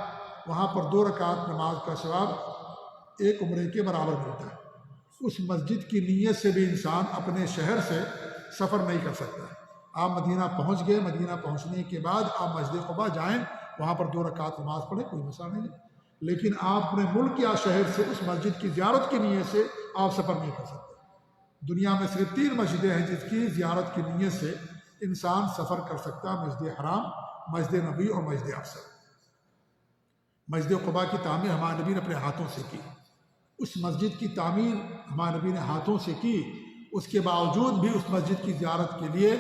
وہاں پر 2 رکعت نماز کا ثواب 1 عمرے کے برابر ملتا ہے۔ اس مسجد کی نیت سے بھی انسان اپنے شہر سے سفر نہیں کر سکتا۔ آپ مدینہ پہنچ گئے، مدینہ پہنچنے کے بعد آپ مسجد قباء جائیں، وہاں پر 2 رکعت نماز پڑھیں، کوئی مسئلہ نہیں ہے، لیکن آپ اپنے ملک یا شہر سے اس مسجد کی زیارت کی نیت سے آپ سفر نہیں کر سکتے۔ دنیا میں صرف 3 مسجدیں ہیں جس کی زیارت کی نیت سے انسان سفر کر سکتا ہے: مسجد حرام، مسجد نبی اور مسجد اقصیٰ۔ مسجد قباء کی تعمیر ہمارے نبی نے اپنے ہاتھوں سے کی۔ اس مسجد کی تعمیر ہمارے نبی نے ہاتھوں سے کی، اس کے باوجود بھی اس مسجد کی زیارت کے لیے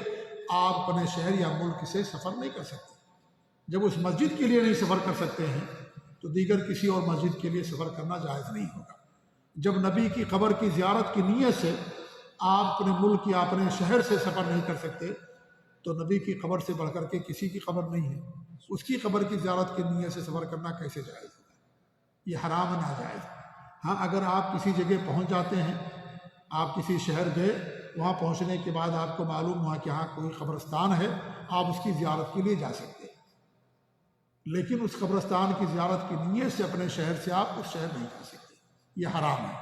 آپ اپنے شہر یا ملک سے سفر نہیں کر سکتے۔ جب اس مسجد کے لیے نہیں سفر کر سکتے ہیں تو دیگر کسی اور مسجد کے لیے سفر کرنا جائز نہیں ہوگا۔ جب نبی کی قبر کی زیارت کی نیت سے آپ اپنے ملک یا اپنے شہر سے سفر نہیں کر سکتے تو نبی کی قبر سے بڑھ کر کے کسی کی قبر نہیں ہے، اس کی قبر کی زیارت کی نیت سے سفر کرنا کیسے جائز ہوگا؟ یہ حرام ناجائز۔ ہاں، اگر آپ کسی جگہ پہنچ جاتے ہیں، آپ کسی شہر گئے، وہاں پہنچنے کے بعد آپ کو معلوم ہوا کہ ہاں کوئی قبرستان ہے، آپ اس کی زیارت کے لیے جا سکتے ہیں، لیکن اس قبرستان کی زیارت کی نیت سے اپنے شہر سے آپ اس شہر نہیں کر سکتے۔ یہ حرام ہے۔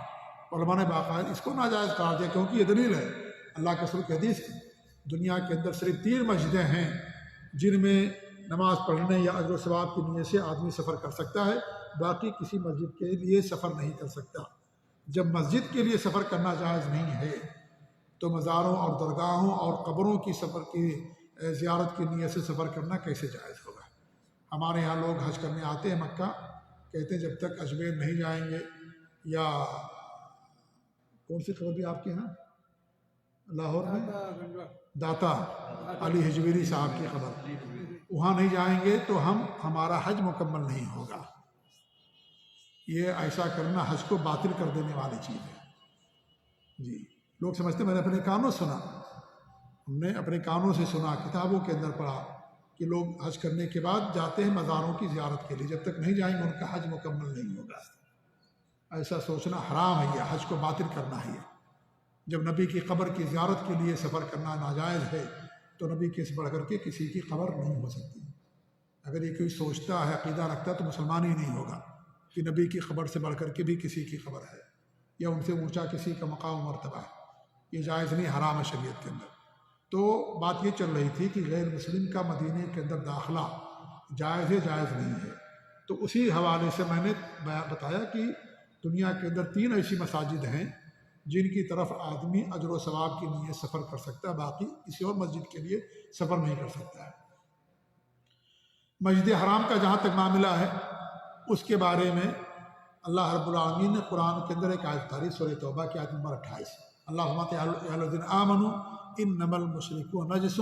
علماء نے باقاعدہ اس کو ناجائز قرار دیا، کیونکہ یہ دلیل ہے اللہ کے رسول کی حدیث کی دنیا کے اندر صرف 3 مسجدیں ہیں جن میں نماز پڑھنے یا اجر و ثواب کی نیت سے آدمی سفر کر سکتا ہے، باقی کسی مسجد کے لیے سفر نہیں کر سکتا۔ جب مسجد کے لیے سفر کرنا جائز نہیں ہے تو مزاروں اور درگاہوں اور قبروں کی سفر کی زیارت کی نیت سے سفر کرنا کیسے جائز ہوگا؟ ہمارے یہاں لوگ حج کرنے آتے ہیں مکہ، کہتے ہیں جب تک اجمیر نہیں جائیں گے، یا کون سی خبر بھی آپ کے یہاں لاہور میں داتا علی حجویری صاحب کی خبر، وہاں نہیں جائیں گے تو ہمارا حج مکمل نہیں ہوگا۔ یہ ایسا کرنا حج کو باطل کر دینے والی چیز ہے۔ جی لوگ سمجھتے، میں نے اپنے کانوں سنا، ہم نے اپنے کانوں سے سنا، کتابوں کے اندر پڑھا کہ لوگ حج کرنے کے بعد جاتے ہیں مزاروں کی زیارت کے لیے، جب تک نہیں جائیں گے ان کا حج مکمل نہیں ہوگا۔ ایسا سوچنا حرام ہے، یہ حج کو باطل کرنا ہے۔ جب نبی کی قبر کی زیارت کے لیے سفر کرنا ناجائز ہے تو نبی کے سے بڑھ کر کے کسی کی قبر نہیں ہو سکتی۔ اگر یہ کوئی سوچتا ہے، عقیدہ رکھتا ہے، تو مسلمان ہی نہیں ہوگا کہ نبی کی قبر سے بڑھ کر کے بھی کسی کی قبر ہے یا ان سے اونچا کسی کا مقام و مرتبہ ہے۔ یہ جائز نہیں، حرام ہے شریعت کے اندر۔ تو بات یہ چل رہی تھی کہ غیر مسلم کا مدینے کے اندر داخلہ جائز ہے، جائز نہیں ہے۔ تو اسی حوالے سے میں نے بتایا کہ دنیا کے اندر 3 ایسی مساجد ہیں جن کی طرف آدمی اجر و ثواب کی نیت سفر کر سکتا ہے، باقی کسی اور مسجد کے لیے سفر نہیں کر سکتا ہے۔ مسجد حرام کا جہاں تک معاملہ ہے، اس کے بارے میں اللہ رب العالمین نے قرآن کے اندر ایک آیت اتاری، سورہ توبہ کی آیت نمبر 28، اللہم یا ایھا الذین آمنوا انما المشرکون نجس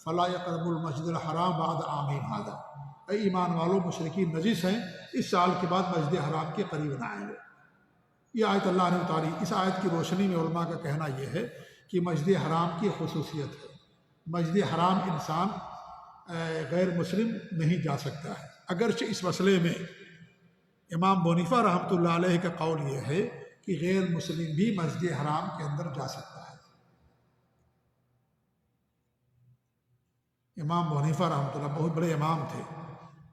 فلا یقربوا المسجد الحرام بعد عامہم ھذا، اے ایمان والو، مشرکین نجس ہیں، اس سال کے بعد مسجد حرام کے قریب نہ آئیں گے۔ یہ آیت اللہ نے اتاری۔ اس آیت کی روشنی میں علماء کا کہنا یہ ہے کہ مسجد حرام کی خصوصیت ہے، مسجد حرام انسان غیر مسلم نہیں جا سکتا ہے۔ اگرچہ اس مسئلے میں امام ابو حنیفہ رحمۃ اللہ علیہ کا قول یہ ہے کہ غیر مسلم بھی مسجد حرام کے اندر جا سکتا ہے۔ امام ابو حنیفہ رحمۃ اللہ بہت بڑے امام تھے،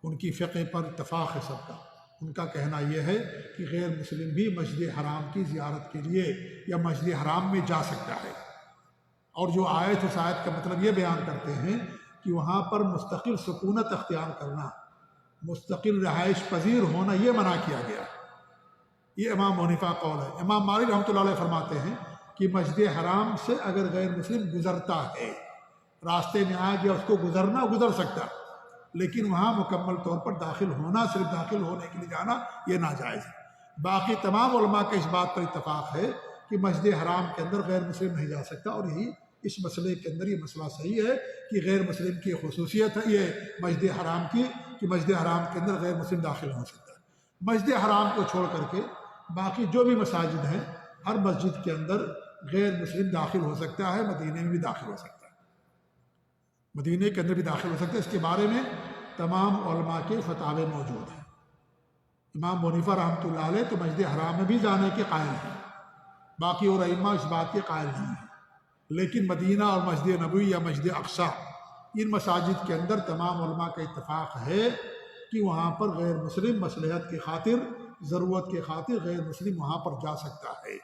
ان کی فقہ پر اتفاق ہے سب کا۔ ان کا کہنا یہ ہے کہ غیر مسلم بھی مسجد حرام کی زیارت کے لیے یا مسجد حرام میں جا سکتا ہے۔ اور جو آیت اس آیت کا مطلب یہ بیان کرتے ہیں کہ وہاں پر مستقل سکونت اختیار کرنا، مستقل رہائش پذیر ہونا، یہ منع کیا گیا۔ یہ امام ابو حنیفہ قول ہے۔ امام مالک رحمۃ اللہ علیہ فرماتے ہیں کہ مسجد حرام سے اگر غیر مسلم گزرتا ہے، راستے میں آ گیا، اس کو گزر سکتا، لیکن وہاں مکمل طور پر داخل ہونا، صرف داخل ہونے کے لیے جانا، یہ ناجائز ہے۔ باقی تمام علماء کا اس بات پر اتفاق ہے کہ مسجد حرام کے اندر غیر مسلم نہیں جا سکتا، اور یہی اس مسئلے کے اندر یہ مسئلہ صحیح ہے کہ غیر مسلم کی خصوصیت ہے یہ مسجد حرام کی، کہ مسجد حرام کے اندر غیر مسلم داخل ہو سکتا ہے۔ مسجد حرام کو چھوڑ کر کے باقی جو بھی مساجد ہیں، ہر مسجد کے اندر غیر مسلم داخل ہو سکتا ہے، مدینے میں بھی داخل ہو سکتا ہے، مدینے کے اندر بھی داخل ہو سکتا ہے۔ اس کے بارے میں تمام علماء کے فتاوے موجود ہیں۔ امام ابو حنیفہ رحمۃ اللہ علیہ تو مسجد حرام میں بھی جانے کے قائل ہیں، باقی اور ائمہ اس بات کے قائل نہیں ہیں، لیکن مدینہ اور مسجد نبوی یا مسجد اقصیٰ، ان مساجد کے اندر تمام علماء کا اتفاق ہے کہ وہاں پر غیر مسلم مصلحت کی خاطر، ضرورت کی خاطر غیر مسلم وہاں پر جا سکتا ہے۔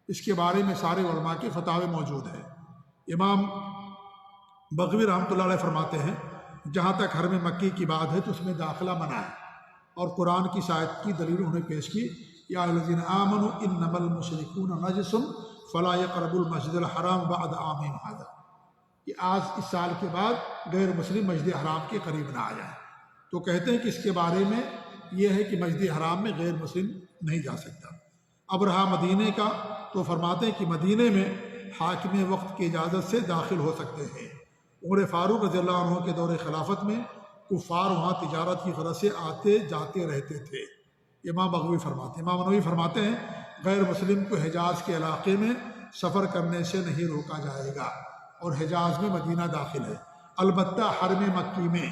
اس کے بارے میں سارے علماء کے فتاوے موجود ہیں۔ امام بغوی رحمۃ اللہ علیہ فرماتے ہیں جہاں تک حرم مکی کی بات ہے تو اس میں داخلہ منع ہے، اور قرآن کی آیت کی دلیل انہوں نے پیش کی، یا ایھا الذین آمنوا انما المشرکون نجس فلا یقربوا المسجد الحرام بعد عامہم ھذا، کہ آج اس سال کے بعد غیر مسلم مسجد حرام کے قریب نہ آ جائیں۔ تو کہتے ہیں کہ اس کے بارے میں یہ ہے کہ مسجد حرام میں غیر مسلم نہیں جا سکتا۔ اب رہا مدینے کا، تو فرماتے ہیں کہ مدینے میں حاکم وقت کی اجازت سے داخل ہو سکتے ہیں۔ عمر فاروق رضی اللہ عنہ کے دور خلافت میں کفار وہاں تجارت کی غرض سے آتے جاتے رہتے تھے۔ امام بغوی فرماتے ہیں، امام نووی فرماتے ہیں غیر مسلم کو حجاز کے علاقے میں سفر کرنے سے نہیں روکا جائے گا، اور حجاز میں مدینہ داخل ہے، البتہ حرم مکی میں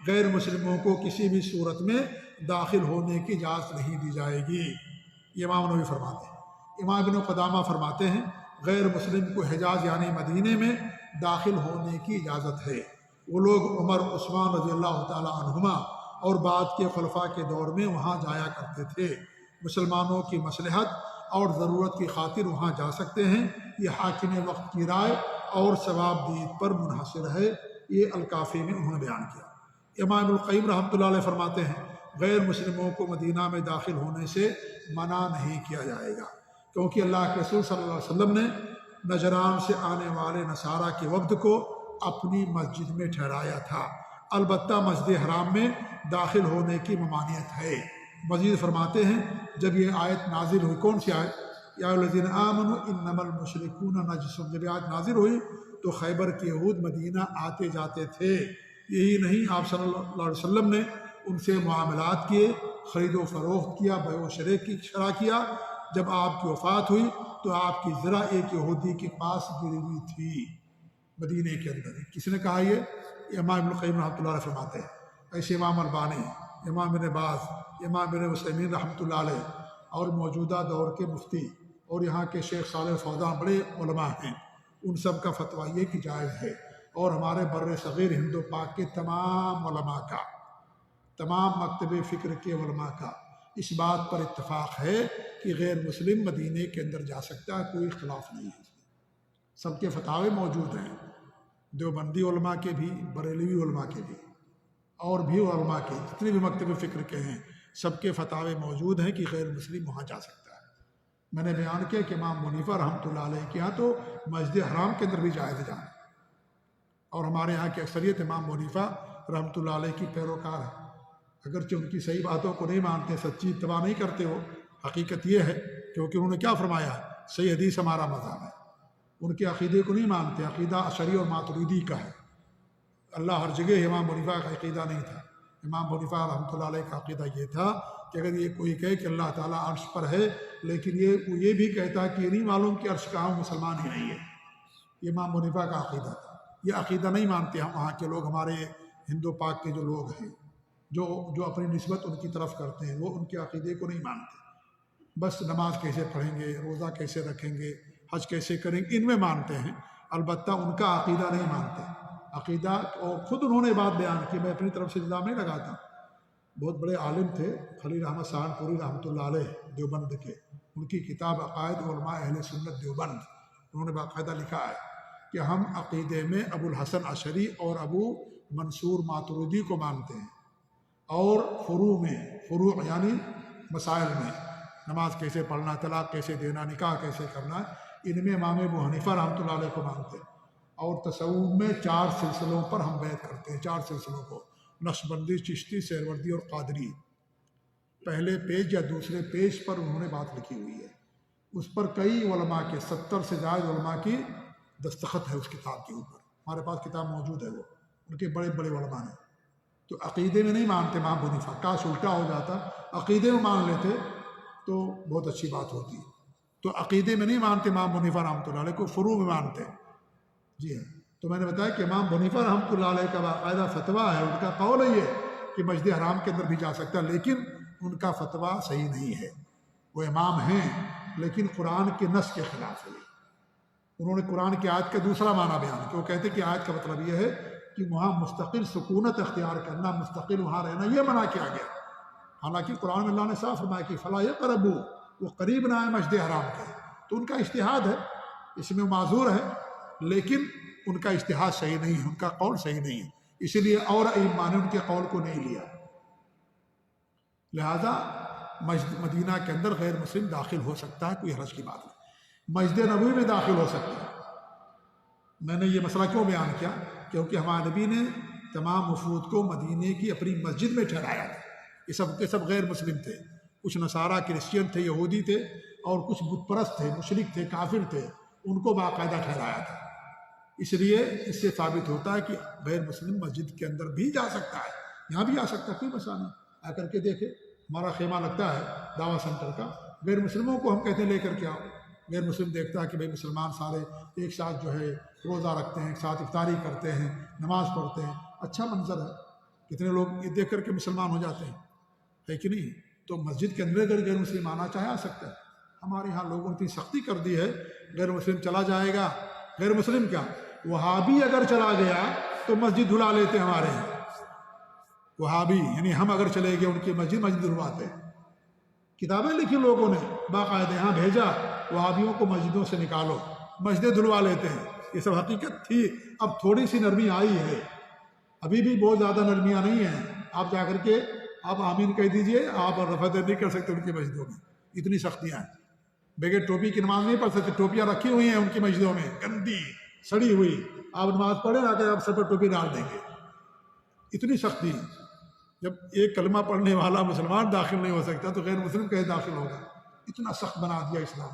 غیر مسلموں کو کسی بھی صورت میں داخل ہونے کی اجازت نہیں دی جائے گی، یہ امام نووی فرماتے ہیں۔ امام ابن قدامہ فرماتے ہیں غیر مسلم کو حجاز یعنی مدینے میں داخل ہونے کی اجازت ہے۔ وہ لوگ عمر، عثمان رضی اللہ تعالی عنہما اور بعد کے خلفاء کے دور میں وہاں جایا کرتے تھے، مسلمانوں کی مصلحت اور ضرورت کی خاطر وہاں جا سکتے ہیں۔ یہ حاکم وقت کی رائے اور ثواب دید پر منحصر ہے۔ یہ الکافی میں انہوں نے بیان کیا۔ امام ابن القیم رحمۃ اللہ علیہ فرماتے ہیں غیر مسلموں کو مدینہ میں داخل ہونے سے منع نہیں کیا جائے گا، کیونکہ اللہ کے رسول صلی اللہ علیہ وسلم نے نجران سے آنے والے نصارہ کے وفد کو اپنی مسجد میں ٹھہرایا تھا، البتہ مسجد حرام میں داخل ہونے کی ممانعت ہے۔ مزید فرماتے ہیں جب یہ آیت نازل ہوئی، کون سی آیت؟ یا الذین آمنوا انما المشرکون نجس، جب یہ آیت نازل ہوئی تو خیبر کے یہود مدینہ آتے جاتے تھے۔ یہی نہیں، آپ صلی اللہ علیہ وسلم نے ان سے معاملات کیے، خرید و فروخت کیا، بیع و شرع کی شرح کیا۔ جب آپ کی وفات ہوئی تو آپ کی ذرا ایک یہودی کے پاس گری ہوئی تھی مدینے کے اندر۔ کس نے کہا؟ یہ امام ابن القیم رحمۃ اللہ علیہ فرماتے ہیں۔ ایسے امام البانی، امام ابن باز، امام ابن عثیمین رحمۃ اللہ علیہ اور موجودہ دور کے مفتی اور یہاں کے شیخ صالح فوزان بڑے علماء ہیں، ان سب کا فتویٰ یہ کہ جائز ہے، اور ہمارے بر صغیر ہند و پاک کے تمام علماء کا، تمام مکتب فکر کے علماء کا اس بات پر اتفاق ہے کہ غیر مسلم مدینے کے اندر جا سکتا ہے، کوئی اختلاف نہیں ہے۔ سب کے فتاوے موجود ہیں، دیوبندی علماء کے بھی، بریلوی علماء کے بھی، اور بھی علماء کے جتنے بھی مکتب فکر کے ہیں سب کے فتاوے موجود ہیں کہ غیر مسلم وہاں جا سکتا ہے۔ میں نے بیان کیا کہ امام منیفہ رحمۃ اللہ علیہ کے یہاں تو مسجد حرام کے اندر بھی جائز جانا، اور ہمارے یہاں کی اکثریت امام منیفہ رحمۃ اللہ علیہ کی پیروکار ہے، اگرچہ ان کی صحیح باتوں کو نہیں مانتے، سچی اتباع نہیں کرتے ہو، حقیقت یہ ہے کیونکہ انہوں نے کیا فرمایا ہے، صحیح حدیث ہمارا مذہب ہے، ان کے عقیدے کو نہیں مانتے، عقیدہ اشعری اور ماتریدی کا ہے۔ اللہ ہر جگہ امام منیفہ کا عقیدہ نہیں تھا، امام منیفہ رحمۃ اللہ علیہ کا عقیدہ یہ تھا کہ اگر یہ کوئی کہے کہ اللہ تعالیٰ عرش پر ہے لیکن یہ بھی کہتا کہ یہ نہیں معلوم کہ عرش کہاں، مسلمان ہی نہیں ہے، یہ امام منیفہ کا عقیدہ تھا۔ یہ عقیدہ نہیں مانتے ہم وہاں کے لوگ، ہمارے ہند و پاک کے جو لوگ ہیں جو اپنی نسبت ان کی طرف کرتے ہیں، وہ ان کے عقیدے کو نہیں مانتے، بس نماز کیسے پڑھیں گے، روزہ کیسے رکھیں گے، حج کیسے کریں گے، ان میں مانتے ہیں، البتہ ان کا عقیدہ نہیں مانتے۔ عقیدہ، اور خود انہوں نے بات بیان کی، میں اپنی طرف سے الزام نہیں لگاتا، بہت بڑے عالم تھے خلیل احمد سہارنپوری رحمۃ اللہ علیہ دیوبند کے، ان کی کتاب عقائد علماء اہل سنت دیوبند، انہوں نے باقاعدہ لکھا ہے کہ ہم عقیدے میں ابو الحسن اشعری اور ابو منصور ماتریدی کو مانتے ہیں، اور فروع یعنی مسائل میں، نماز کیسے پڑھنا، طلاق کیسے دینا، نکاح کیسے کرنا، ان میں امام ابو حنیفہ رحمۃ اللہ علیہ کو مانتے ہیں، اور تصوف میں 4 سلسلوں پر ہم بیعت کرتے ہیں، 4 سلسلوں کو، نقشبندی، چشتی، سہروردی اور قادری۔ پہلے پیج یا دوسرے پیج پر انہوں نے بات لکھی ہوئی ہے، اس پر کئی علماء کے 70 سے زائد علماء کی دستخط ہے اس کتاب کے اوپر، ہمارے پاس کتاب موجود ہے، وہ ان کے بڑے بڑے علماء نے۔ تو عقیدے میں نہیں مانتے امام حنیفہ، کاش الٹا ہو جاتا، عقیدے میں مان لیتے تو بہت اچھی بات ہوتی ہے۔ تو عقیدے میں نہیں مانتے امام حنیفہ رحمۃ اللہ علیہ کو، فروع میں مانتے ہیں۔ جی ہاں، تو میں نے بتایا کہ امام حنیفہ رحمۃ اللہ علیہ کا باقاعدہ فتویٰ ہے، ان کا قول ہے یہ کہ مسجد حرام کے اندر بھی جا سکتا ہے، لیکن ان کا فتویٰ صحیح نہیں ہے۔ وہ امام ہیں لیکن قرآن کے نص کے خلاف ہے۔ انہوں نے قرآن کی آیت کا دوسرا معنی بیان کیا، وہ کہتے کہ آیت کا مطلب یہ ہے کہ وہاں مستقل سکونت اختیار کرنا، مستقل وہاں رہنا، یہ منع کیا گیا، حالانکہ قرآن میں اللہ نے صاف فرمایا کہ فلا یقربوا، وہ قریب نہ آئے مسجد حرام کے۔ تو ان کا اجتہاد ہے، اس میں معذور ہے، لیکن ان کا اجتہاد صحیح نہیں ہے، ان کا قول صحیح نہیں ہے، اسی لیے اور ائمہ نے ان کے قول کو نہیں لیا۔ لہذا مسجد مدینہ کے اندر غیر مسلم داخل ہو سکتا ہے، کوئی حرج کی بات نہیں، مسجد نبوی میں داخل ہو سکتا ہے۔ میں نے یہ مسئلہ کیوں بیان کیا؟ کیونکہ ہمارے نبی نے تمام وفود کو مدینے کی اپنی مسجد میں ٹھہرایا تھا، یہ سب کے سب غیر مسلم تھے، کچھ نصارہ کرسچین تھے، یہودی تھے، اور کچھ بت پرست تھے، مشرک تھے، کافر تھے، ان کو باقاعدہ ٹھہرایا تھا۔ اس لیے اس سے ثابت ہوتا ہے کہ غیر مسلم مسجد کے اندر بھی جا سکتا ہے، یہاں بھی آ سکتا ہے، کوئی مسئلہ نہیں، آ کر کے دیکھے۔ ہمارا خیمہ لگتا ہے دعویٰ سینٹر کا، غیر مسلموں کو ہم کہتے ہیں لے کر کے آؤ، غیر مسلم دیکھتا ہے کہ بھائی مسلمان سارے ایک ساتھ جو ہے روزہ رکھتے ہیں، ایک ساتھ افطاری کرتے ہیں، نماز پڑھتے ہیں، اچھا منظر ہے، کتنے لوگ یہ دیکھ کر کے مسلمان ہو جاتے ہیں، ہے کہ نہیں؟ تو مسجد کے اندر اگر غیر مسلم آنا چاہے آ سکتا ہے۔ ہمارے یہاں لوگوں نے اتنی سختی کر دی ہے، غیر مسلم چلا جائے گا، غیر مسلم کیا، وہابی اگر چلا گیا تو مسجد دھلا لیتے ہیں ہمارے یہاں، وہابی یعنی ہم اگر چلے گئے ان کی مسجد دھلواتے ہیں، کتابیں لکھی لوگوں نے باقاعدہ، یہاں بھیجا وہابیوں کو مسجدوں سے نکالو، مسجدیں دھلوا لیتے ہیں، یہ سب حقیقت تھی. اب تھوڑی سی نرمی آئی ہے, ابھی بھی بہت زیادہ نرمیاں نہیں ہیں. آپ جا کر کے آپ آمین کہہ دیجئے, آپ رفع نہیں کر سکتے ان کی مسجدوں میں, اتنی سختیاں ہیں. بغیر ٹوپی کی نماز نہیں پڑھ سکتے, ٹوپیاں رکھی ہوئی ہیں ان کی مسجدوں میں گندی سڑی ہوئی, آپ نماز پڑھیں آ کے آپ سر پر ٹوپی ڈال دیں گے, اتنی سختی. جب ایک کلمہ پڑھنے والا مسلمان داخل نہیں ہو سکتا تو غیر مسلم کیسے داخل ہوگا؟ اتنا سخت بنا دیا اسلام.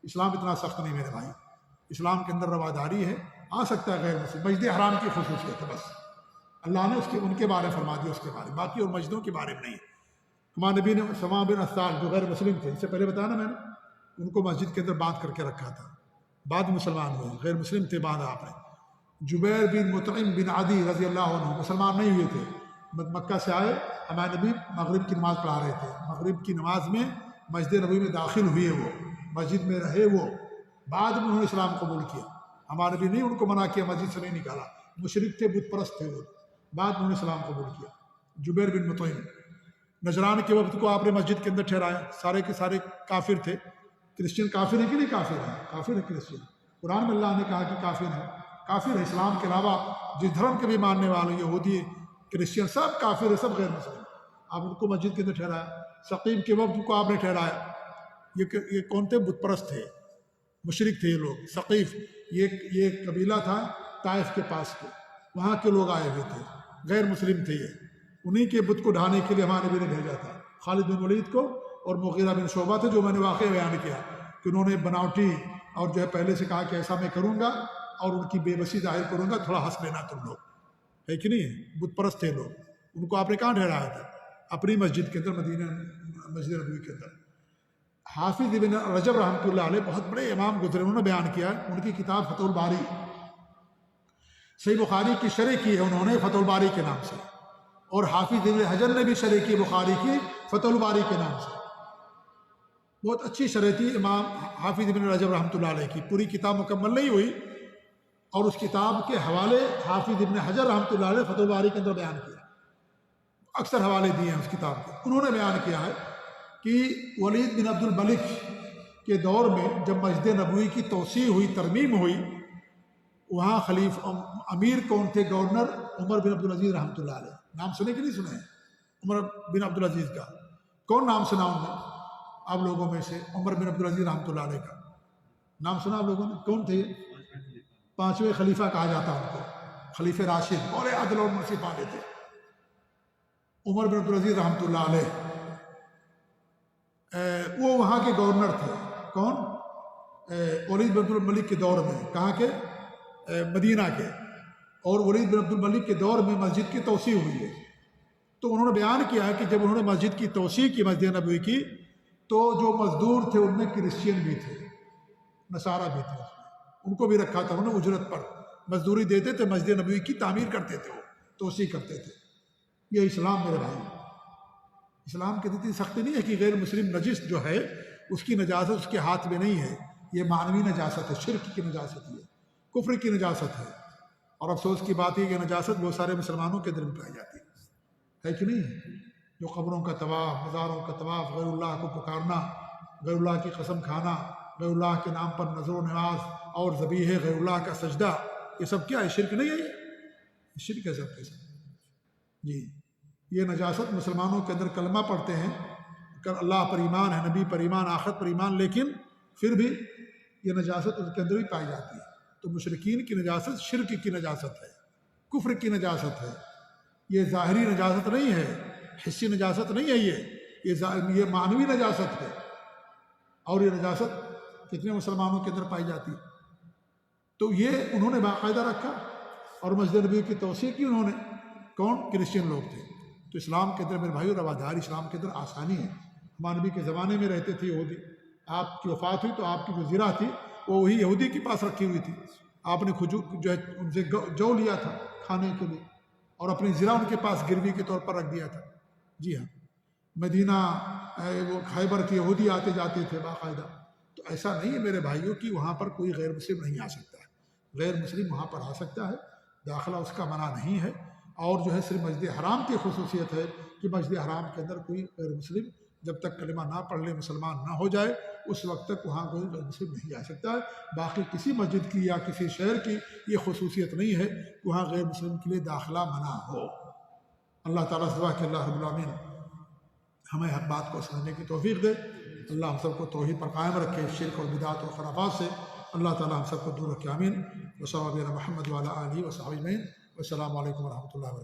اسلام اتنا سخت نہیں میرے بھائی, اسلام کے اندر رواداری ہے. آ سکتا ہے غیر مسلم, مسجد حرام کی خصوصیت ہے بس, اللہ نے ان کے بارے فرما دیا, اس کے بارے باقی اور مسجدوں کے بارے میں نہیں. ہمارے نبی نے سما بن اسال جو غیر مسلم تھے, اس سے پہلے بتایا نا میں نے, ان کو مسجد کے اندر باندھ کر کے رکھا تھا, بعد مسلمان ہوئے, غیر مسلم تھے بعد آپ نے. جبیر بن مطعم بن عدی رضی اللہ عنہ مسلمان نہیں ہوئے تھے, مکہ سے آئے, ہمارے نبی مغرب کی نماز پڑھا رہے تھے, مغرب کی نماز میں مسجد نبوی میں داخل ہوئے, وہ مسجد میں رہے, وہ بعد میں انہوں نے اسلام قبول کیا. ہمارے نبی نہیں ان کو منع کیا, مسجد سے نہیں نکالا, مشرک تھے, بت پرست تھے وہ, بعد میں انہوں نے اسلام قبول کیا. جبیر بن مطعم نجران کے وقت کو آپ نے مسجد کے اندر ٹھہرایا, سارے کے سارے کافر تھے. کرسچن کافر ہیں کہ نہیں کافر ہیں؟ کافر ہے کرسچن, قرآن میں اللہ نے کہا کہ کافر ہے, کافر ہے. اسلام کے علاوہ جس دھرم کے بھی ماننے والے یہودی کرسچن سب کافر ہے, سب غیر مسلم. آپ ان کو مسجد کے اندر ٹھہرایا. ثقیف کے وقت کو آپ نے ٹھہرایا. یہ کون تھے؟ بت پرست تھے, مشرک تھے یہ لوگ. ثقیف یہ قبیلہ تھا طائف کے پاس کے, وہاں کے لوگ آئے ہوئے تھے, غیر مسلم تھے یہ. انہی کے بت کو ڈھانے کے لیے ہمارے نبی نے بھیجا تھا, خالد بن ولید کو اور مغیرہ بن شعبہ تھے, جو میں نے واقعہ بیان کیا کہ انہوں نے بناوٹی اور جو ہے پہلے سے کہا کہ ایسا میں کروں گا اور ان کی بے بسی ظاہر کروں گا, تھوڑا ہنس لینا تم لوگ, ہے کہ نہیں؟ بت پرست تھے لوگ. ان کو آپ نے کہاں ٹھہرایا تھا؟ اپنی مسجد کے اندر, مدینہ مسجد نبوی کے اندر. حافظ ابن رجب رحمۃ اللہ علیہ بہت بڑے امام گزرے, انہوں نے بیان کیا, ان کی کتاب فتح الباری, صحیح بخاری کی شرح کی ہے انہوں نے فتح الباری کے نام سے, اور حافظ ابن حجر نے بھی شرح کی بخاری کی فتح الباری کے نام سے. بہت اچھی شرح تھی امام حافظ ابن رجب رحمۃ اللہ علیہ کی. پوری کتاب مکمل نہیں ہوئی, اور اس کتاب کے حوالے حافظ ابن حجر رحمۃ اللہ علیہ فتح الباری کے اندر بیان کیا, اکثر حوالے دیے ہیں اس کتاب کے. انہوں نے بیان کیا ہے کہ ولید بن عبد الملک کے دور میں جب مسجد نبوی کی توسیع ہوئی, ترمیم ہوئی, وہاں امیر کون تھے؟ گورنر عمر بن عبدالعزیز رحمۃ اللہ علیہ. نام سنے کہ نہیں سنے ہیں عمر بن عبدالعزیز کا؟ کون نام سنا ان میں آپ لوگوں میں سے؟ عمر بن عبدالعزیز رحمۃ اللہ علیہ کا نام سنا آپ لوگوں نے؟ کون تھے؟ پانچویں خلیفہ کہا جاتا ان کو, خلیفہ راشد, بڑے عدل اور منصف والے تھے عمر بن عبدالعزیز رحمۃ اللہ علیہ. وہ وہاں کے گورنر تھے. کون؟ ولید بن عبد الملک کے دور میں. کہاں کے؟ مدینہ کے. اور ولید بن عبد الملک کے دور میں مسجد کی توسیع ہوئی ہے. تو انہوں نے بیان کیا ہے کہ جب انہوں نے مسجد کی توسیع کی, مسجد نبوی کی, تو جو مزدور تھے ان میں کرسچین بھی تھے, نصارہ بھی تھے, ان کو بھی رکھا تھا. انہوں نے اجرت پر مزدوری دیتے تھے, مسجد نبوی کی تعمیر کرتے تھے, وہ توسیع کرتے تھے. یہ اسلام میرے بھائی, اسلام کی اتنی سختی نہیں ہے کہ غیر مسلم نجس جو ہے اس کی نجاست اس کے ہاتھ میں نہیں ہے. یہ معنوی نجاست ہے, شرک کی نجاست ہے, کفر کی نجاست ہے. اور افسوس کی بات ہے کہ نجاست بہت سارے مسلمانوں کے دل میں پائی جاتی ہے کہ نہیں؟ جو قبروں کا طواف, مزاروں کا طواف, غیر اللہ کو پکارنا, غیر اللہ کی قسم کھانا, غیر اللہ کے نام پر نظر و نیاز اور ذبیحہ غیر اللہ کا سجدہ, یہ سب کیا ہے؟ شرک نہیں ہے؟ یہ شرک ہے سب کے سب. جی, یہ نجاست مسلمانوں کے اندر کلمہ پڑھتے ہیں, اللہ پر ایمان ہے, نبی پر ایمان, آخرت پر ایمان, لیکن پھر بھی یہ نجاست ان کے اندر بھی پائی جاتی ہے. تو مشرکین کی نجاست شرک کی نجاست ہے, کفر کی نجاست ہے. یہ ظاہری نجاست نہیں ہے, حسی نجاست نہیں ہے, یہ معنوی نجاست ہے. اور یہ نجاست کتنے مسلمانوں کے اندر پائی جاتی ہے. تو یہ انہوں نے باقاعدہ رکھا اور مسجد نبوی کی توسیع کی انہوں نے. کون؟ کرسچین لوگ تھے. تو اسلام کے اندر میرے بھائیو رواداری, اسلام کے اندر آسانی ہے. ہمارے نبی کے زمانے میں رہتے تھے یہودی, آپ کی وفات ہوئی تو آپ کی جو زرہ تھی وہ وہی یہودی کے پاس رکھی ہوئی تھی. آپ نے کھجور جو ہے ان سے جو لیا تھا کھانے کے لیے, اور اپنی زرہ ان کے پاس گروی کے طور پر رکھ دیا تھا. جی ہاں, مدینہ وہ خیبر کے یہودی آتے جاتے تھے باقاعدہ. تو ایسا نہیں ہے میرے بھائیوں کہ وہاں پر کوئی غیر مسلم نہیں آ سکتا ہے. غیر مسلم وہاں پر آ سکتا ہے, داخلہ اس کا منع نہیں ہے. اور جو ہے صرف مسجد حرام کی خصوصیت ہے کہ مسجد حرام کے اندر کوئی غیر مسلم جب تک کلمہ نہ پڑھ لے، مسلمان نہ ہو جائے، اس وقت تک وہاں کوئی غیر مسلم نہیں جا سکتا ہے۔ باقی کسی مسجد کی یا کسی شہر کی یہ خصوصیت نہیں ہے کہ وہاں غیر مسلم کے لیے داخلہ منع ہو۔ اللہ تعالیٰ سے دعا کہ اللہ رب العالمین ہمیں حق بات کو سمجھنے کی توفیق دے، اللہ ہم سب کو توحید پر قائم رکھے، شرک اور بدعات اور خرافات سے اللہ تعالیٰ ہم سب کو دور رکھے، آمین۔ وصلی اللہ علی محمد وعلی آلہ وصحبہ اجمعین، والسلام علیکم ورحمۃ اللہ وبرکاتہ۔